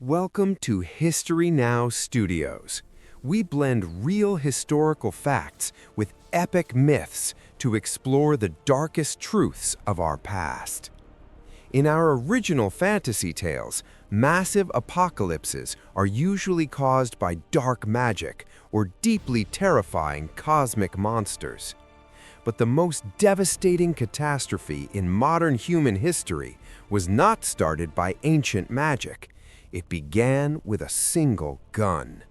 Welcome to History Now Studios. We blend real historical facts with epic myths to explore the darkest truths of our past. In our original fantasy tales, massive apocalypses are usually caused by dark magic or deeply terrifying cosmic monsters. But the most devastating catastrophe in modern human history was not started by ancient magic. It began with a single gun.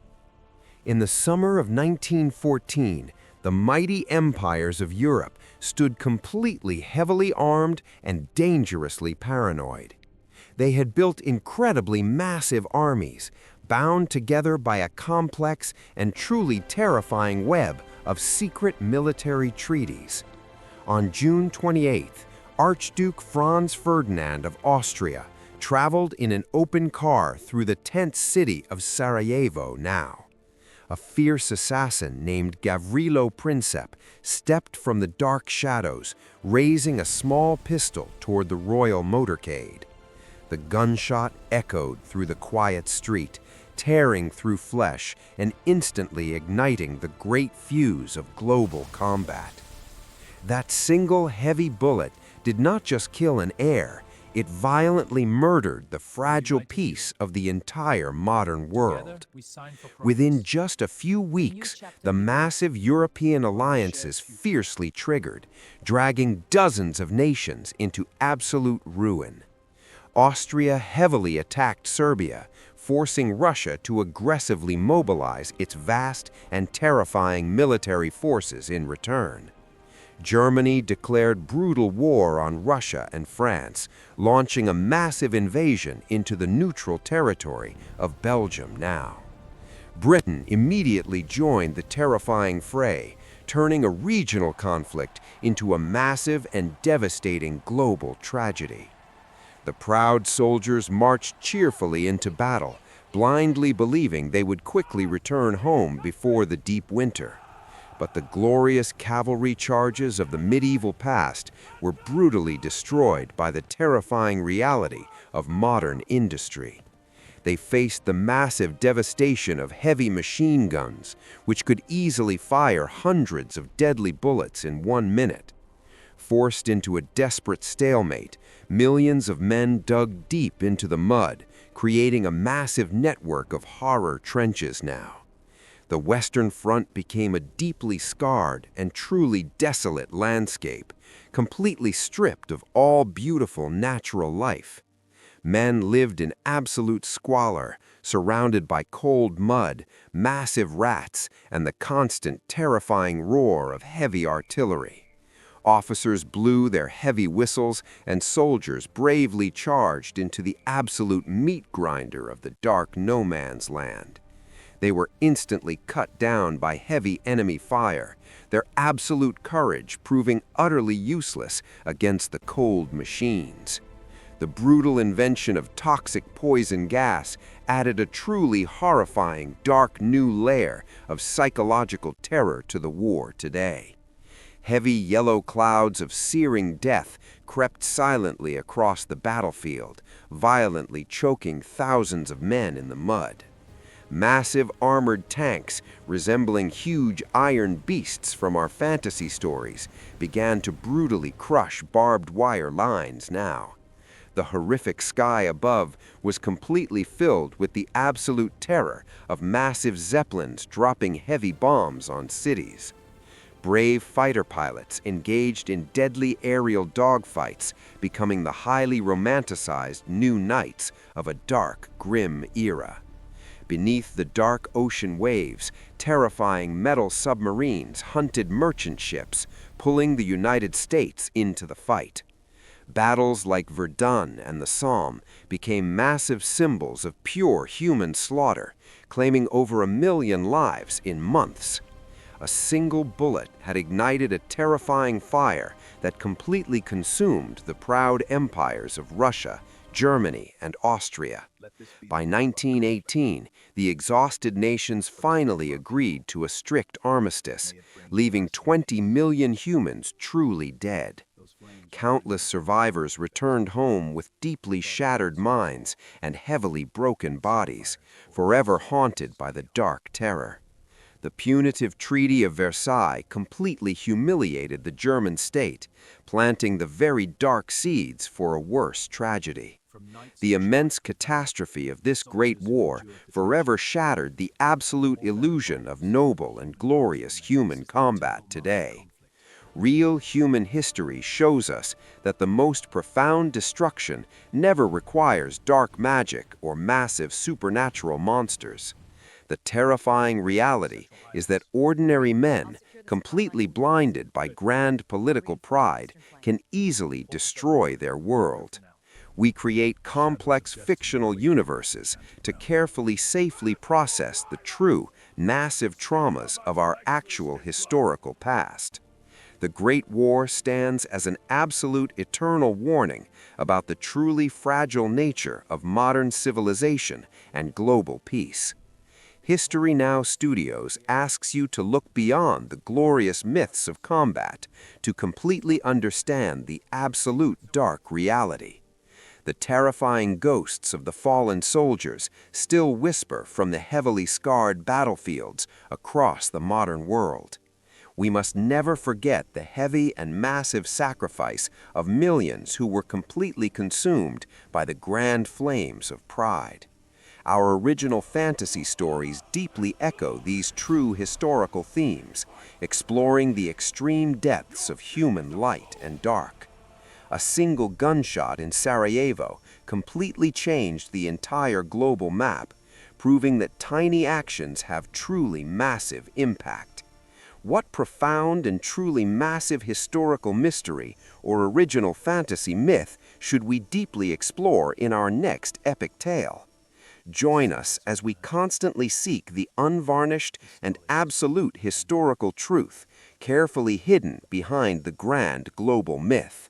In the summer of 1914, the mighty empires of Europe stood completely heavily armed and dangerously paranoid. They had built incredibly massive armies, bound together by a complex and truly terrifying web of secret military treaties. On June 28th, Archduke Franz Ferdinand of Austria traveled in an open car through the tense city of Sarajevo now. A fierce assassin named Gavrilo Princip stepped from the dark shadows, raising a small pistol toward the royal motorcade. The gunshot echoed through the quiet street, tearing through flesh and instantly igniting the great fuse of global combat. That single heavy bullet did not just kill an heir, it violently murdered the fragile peace of the entire modern world. Within just a few weeks, the massive European alliances fiercely triggered, dragging dozens of nations into absolute ruin. Austria heavily attacked Serbia, forcing Russia to aggressively mobilize its vast and terrifying military forces in return. Germany declared brutal war on Russia and France, launching a massive invasion into the neutral territory of Belgium now. Britain immediately joined the terrifying fray, turning a regional conflict into a massive and devastating global tragedy. The proud soldiers marched cheerfully into battle, blindly believing they would quickly return home before the deep winter. But the glorious cavalry charges of the medieval past were brutally destroyed by the terrifying reality of modern industry. They faced the massive devastation of heavy machine guns, which could easily fire hundreds of deadly bullets in 1 minute. Forced into a desperate stalemate, millions of men dug deep into the mud, creating a massive network of horror trenches now. The Western Front became a deeply scarred and truly desolate landscape, completely stripped of all beautiful natural life. Men lived in absolute squalor, surrounded by cold mud, massive rats, and the constant terrifying roar of heavy artillery. Officers blew their heavy whistles, and soldiers bravely charged into the absolute meat grinder of the dark no-man's land. They were instantly cut down by heavy enemy fire, their absolute courage proving utterly useless against the cold machines. The brutal invention of toxic poison gas added a truly horrifying, dark new layer of psychological terror to the war today. Heavy yellow clouds of searing death crept silently across the battlefield, violently choking thousands of men in the mud. Massive armored tanks, resembling huge iron beasts from our fantasy stories, began to brutally crush barbed wire lines now. The horrific sky above was completely filled with the absolute terror of massive zeppelins dropping heavy bombs on cities. Brave fighter pilots engaged in deadly aerial dogfights, becoming the highly romanticized new knights of a dark, grim era. Beneath the dark ocean waves, terrifying metal submarines hunted merchant ships, pulling the United States into the fight. Battles like Verdun and the Somme became massive symbols of pure human slaughter, claiming over 1 million lives in months. A single bullet had ignited a terrifying fire that completely consumed the proud empires of Russia, Germany, and Austria. By 1918, the exhausted nations finally agreed to a strict armistice, leaving 20 million humans truly dead. countless survivors returned home with deeply shattered minds and heavily broken bodies, forever haunted by the dark terror. The punitive Treaty of Versailles completely humiliated the German state, planting the very dark seeds for a worse tragedy. The immense catastrophe of this great war forever shattered the absolute illusion of noble and glorious human combat today. Real human history shows us that the most profound destruction never requires dark magic or massive supernatural monsters. The terrifying reality is that ordinary men, completely blinded by grand political pride, can easily destroy their world. We create complex fictional universes to carefully, safely process the true, massive traumas of our actual historical past. The Great War stands as an absolute eternal warning about the truly fragile nature of modern civilization and global peace. History Now Studios asks you to look beyond the glorious myths of combat to completely understand the absolute dark reality. The terrifying ghosts of the fallen soldiers still whisper from the heavily scarred battlefields across the modern world. We must never forget the heavy and massive sacrifice of millions who were completely consumed by the grand flames of pride. Our original fantasy stories deeply echo these true historical themes, exploring the extreme depths of human light and dark. A single gunshot in Sarajevo completely changed the entire global map, proving that tiny actions have truly massive impact. What profound and truly massive historical mystery or original fantasy myth should we deeply explore in our next epic tale? Join us as we constantly seek the unvarnished and absolute historical truth, carefully hidden behind the grand global myth.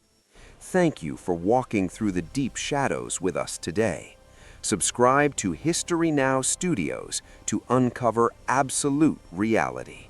Thank you for walking through the deep shadows with us today. Subscribe to History Now Studios to uncover absolute reality.